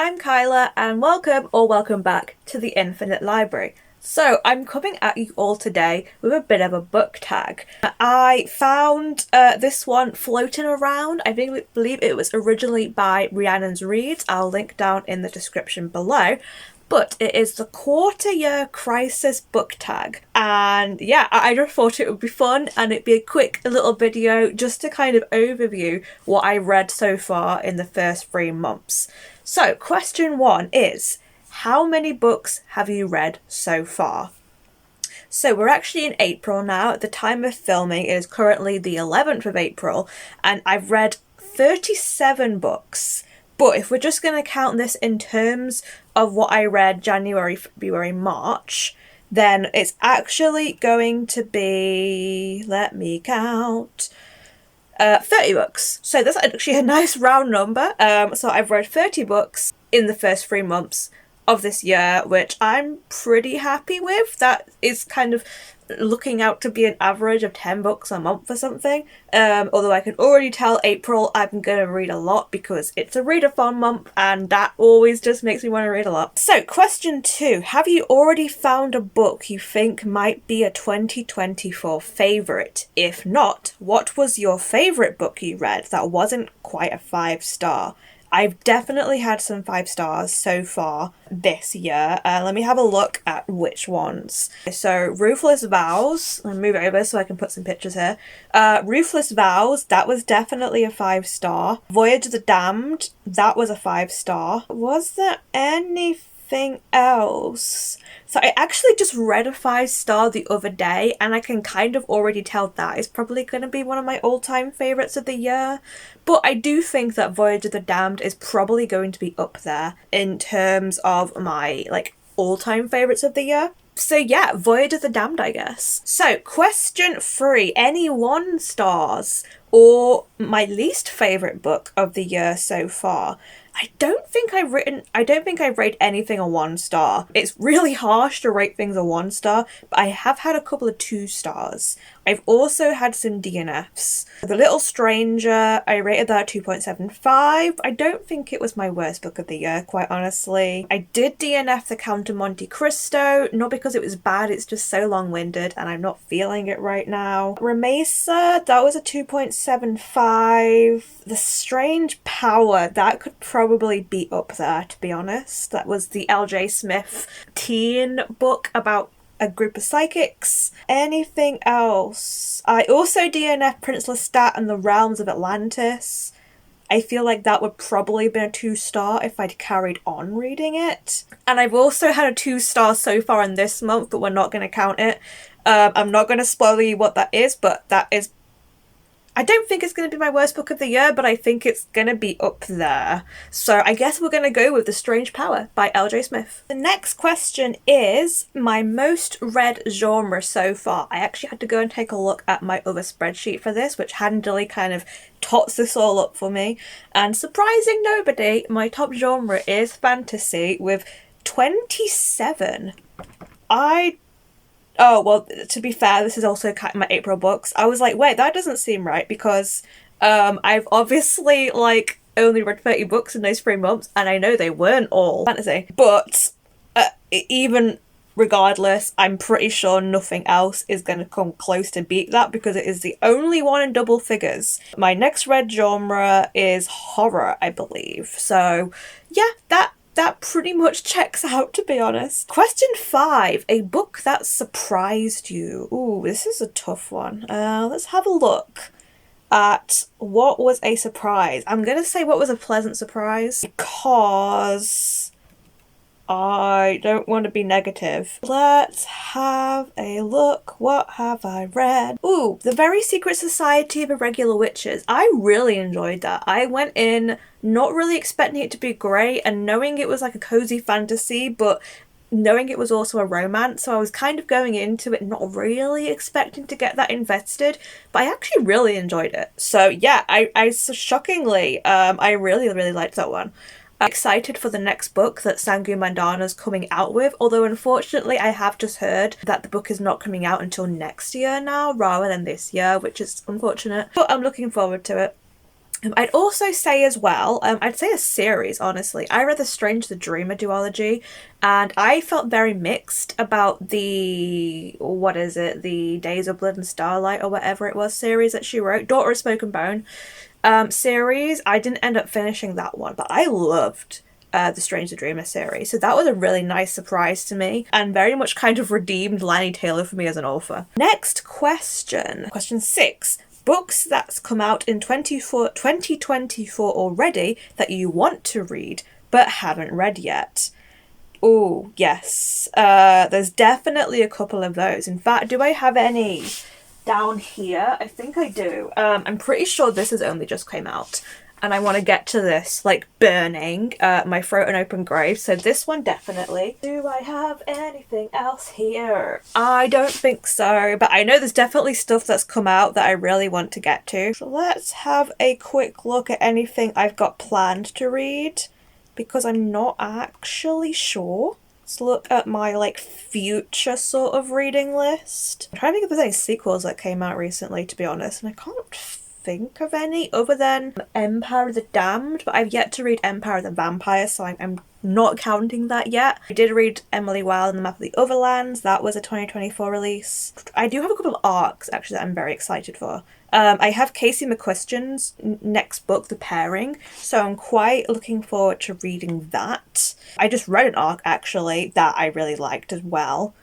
I'm Kyla and welcome back to the Infinite Library. So I'm coming at you all today with a bit of a book tag. I found this one floating around. I believe it was originally by Rhiannon's Reads. I'll link down in the description below. But it is the Quarter Year Crisis book tag. And yeah, I just thought it would be fun and it'd be a quick little video just to kind of overview what I read so far in the first 3 months. So question 1 is, how many books have you read so far? So we're actually in April now. At the time of filming, it is currently the 11th of April, and I've read 37 books. But if we're just going to count this in terms of what I read January, February, March, then it's actually going to be, let me count, 30 books. So that's actually a nice round number. So I've read 30 books in the first 3 months of this year, which I'm pretty happy with. That is kind of looking out to be an average of 10 books a month or something. Although I can already tell April I'm going to read a lot because it's a readathon month and that always just makes me want to read a lot. So question 2, have you already found a book you think might be a 2024 favourite? If not, what was your favourite book you read that wasn't quite a 5-star? I've definitely had some 5 stars so far this year. Let me have a look at which ones. So Ruthless Vows, I'll move it over so I can put some pictures here. Ruthless Vows, that was definitely a 5-star. Voyage of the Damned, that was a 5-star. Was there anything else? So I actually just read a 5-star the other day and I can kind of already tell that is probably going to be one of my all-time favourites of the year. But I do think that Voyage of the Damned is probably going to be up there in terms of my all-time favourites of the year. So yeah, Voyage of the Damned, I guess. So question 3, any 1 stars or my least favourite book of the year so far? I don't think I've rate anything a 1 star. It's really harsh to rate things a 1 star, but I have had a couple of 2 stars. I've also had some DNFs. The Little Stranger, I rated that 2.75. I don't think it was my worst book of the year, quite honestly. I did DNF The Count of Monte Cristo, not because it was bad, it's just so long-winded and I'm not feeling it right now. Ramesa, that was a 2.75. The Strange Power, that could probably be up there, to be honest. That was the L.J. Smith teen book about a group of psychics. Anything else? I also DNF Prince Lestat and the Realms of Atlantis. I feel like that would probably have been a 2-star if I'd carried on reading it. And I've also had a 2-star so far in this month, but we're not going to count it. I'm not going to spoil you what that is, but that is... I don't think it's going to be my worst book of the year, but I think it's going to be up there. So I guess we're going to go with The Strange Power by L.J. Smith. The next question is my most read genre so far. I actually had to go and take a look at my other spreadsheet for this, which handily kind of tots this all up for me. And surprising nobody, my top genre is fantasy with 27. Oh, well, to be fair, this is also my April books. I was like, wait, that doesn't seem right because I've obviously, only read 30 books in those 3 months, and I know they weren't all fantasy. But even regardless, I'm pretty sure nothing else is going to come close to beat that because it is the only one in double figures. My next read genre is horror, I believe. So, yeah, that pretty much checks out, to be honest. Question 5, a book that surprised you. Ooh, this is a tough one. Let's have a look at what was a surprise. I'm going to say what was a pleasant surprise because I don't want to be negative. Let's have a look. What have I read? Ooh, The Very Secret Society of Irregular Witches. I really enjoyed that. I went in not really expecting it to be great and knowing it was like a cozy fantasy, but knowing it was also a romance, so I was kind of going into it not really expecting to get that invested, but I actually really enjoyed it. So yeah, I shockingly, I really liked that one. I'm excited for the next book that Sangu Mandana's coming out with, although unfortunately I have just heard that the book is not coming out until next year now rather than this year, which is unfortunate, but I'm looking forward to it. I'd also say as well, I'd say a series, honestly. I read The Strange the Dreamer duology, and I felt very mixed about the, what is it, the Days of Blood and Starlight or whatever it was series that she wrote, Daughter of Smoke and Bone series. I didn't end up finishing that one, but I loved the Strange the Dreamer series. So that was a really nice surprise to me and very much kind of redeemed Lani Taylor for me as an author. Next question. Question 6. Books that's come out in 2024 already that you want to read but haven't read yet. Oh, yes. There's definitely a couple of those. In fact, do I have any down here? I think I do. I'm pretty sure this has only just came out. And I want to get to this, like, burning my throat an open grave. So this one definitely. Do I have anything else here? I don't think so, but I know there's definitely stuff that's come out that I really want to get to. So let's have a quick look at anything I've got planned to read, because I'm not actually sure. Let's look at my, like, future sort of reading list. I'm trying to think if there's any sequels that came out recently, to be honest, and I can't think of any other than Empire of the Damned, but I've yet to read Empire of the Vampire, so I'm not counting that yet. I did read Emily Wilde and the Map of the Overlands. That was a 2024 release. I do have a couple of arcs actually that I'm very excited for. I have Casey McQuistion's next book, The Pairing, so I'm quite looking forward to reading that. I just read an arc actually that I really liked as well.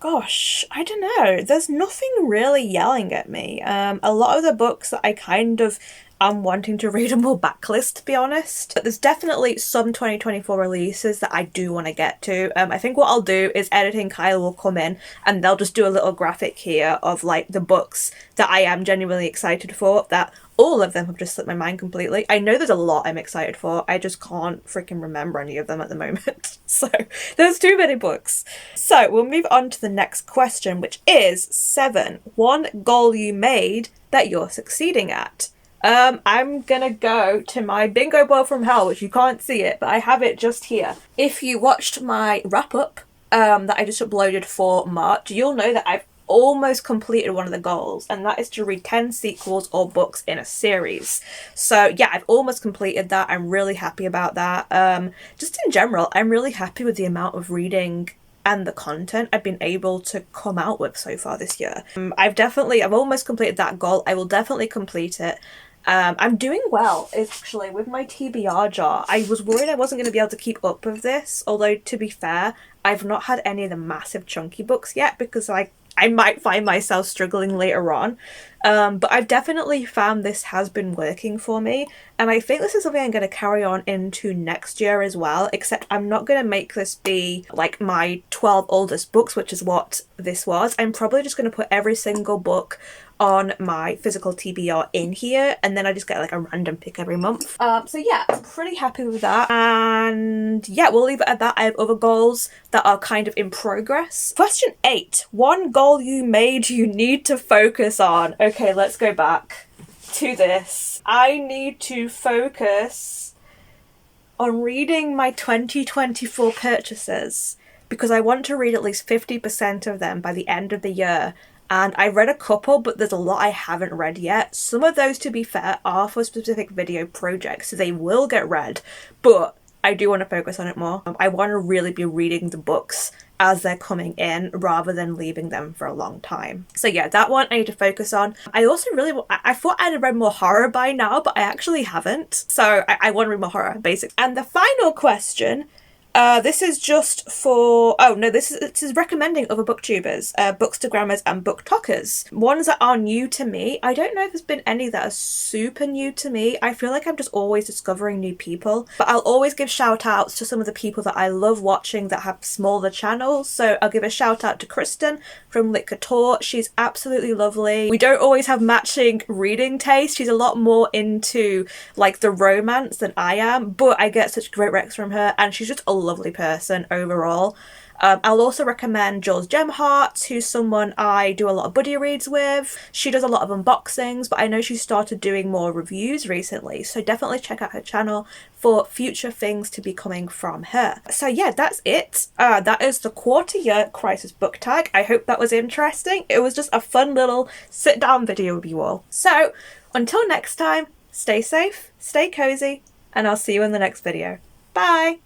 Gosh, I don't know. There's nothing really yelling at me. A lot of the books that I kind of am wanting to read are more backlist, to be honest. But there's definitely some 2024 releases that I do want to get to. I think what I'll do is Editing Kyle will come in and they'll just do a little graphic here of like the books that I am genuinely excited for, that all of them have just slipped my mind completely. I know there's a lot I'm excited for, I just can't freaking remember any of them at the moment. So there's too many books. So we'll move on to the next question, which is 7. One goal you made that you're succeeding at. I'm gonna go to my bingo board from hell, which you can't see it, but I have it just here. If you watched my wrap up that I just uploaded for March, you'll know that I've almost completed one of the goals, and that is to read 10 sequels or books in a series. So yeah, I've almost completed that. I'm really happy about that. Just in general, I'm really happy with the amount of reading and the content I've been able to come out with so far this year. I've almost completed that goal. I will definitely complete it. I'm doing well, actually, with my TBR jar. I was worried I wasn't going to be able to keep up with this, although, to be fair, I've not had any of the massive chunky books yet, because I might find myself struggling later on. But I've definitely found this has been working for me, and I think this is something I'm going to carry on into next year as well, except I'm not going to make this be like my 12 oldest books, which is what this was. I'm probably just going to put every single book on my physical TBR in here, and then I just get like a random pick every month. So yeah, I'm pretty happy with that, and yeah, we'll leave it at that. I have other goals that are kind of in progress. Question 8. One goal you made you need to focus on. Okay, let's go back to this. I need to focus on reading my 2024 purchases, because I want to read at least 50% of them by the end of the year. And I read a couple, but there's a lot I haven't read yet. Some of those, to be fair, are for specific video projects, so they will get read, but I do want to focus on it more. I want to really be reading the books as they're coming in rather than leaving them for a long time. So yeah, that one I need to focus on. I also I thought I'd read more horror by now, but I actually haven't. So I want to read more horror, basically. And the final question, this is just for, this is recommending other booktubers, bookstagrammers and booktokkers. Ones that are new to me. I don't know if there's been any that are super new to me. I feel like I'm just always discovering new people, but I'll always give shout outs to some of the people that I love watching that have smaller channels. So I'll give a shout out to Kristen from Lit Couture. She's absolutely lovely. We don't always have matching reading taste. She's a lot more into like the romance than I am, but I get such great recs from her, and she's just a lovely person overall. I'll also recommend Jules Gemhart, who's someone I do a lot of buddy reads with. She does a lot of unboxings, but I know she started doing more reviews recently, so definitely check out her channel for future things to be coming from her. So yeah, that's it. That is the quarter year crisis book tag. I hope that was interesting. It was just a fun little sit down video with you all. So until next time, stay safe, stay cozy, and I'll see you in the next video. Bye!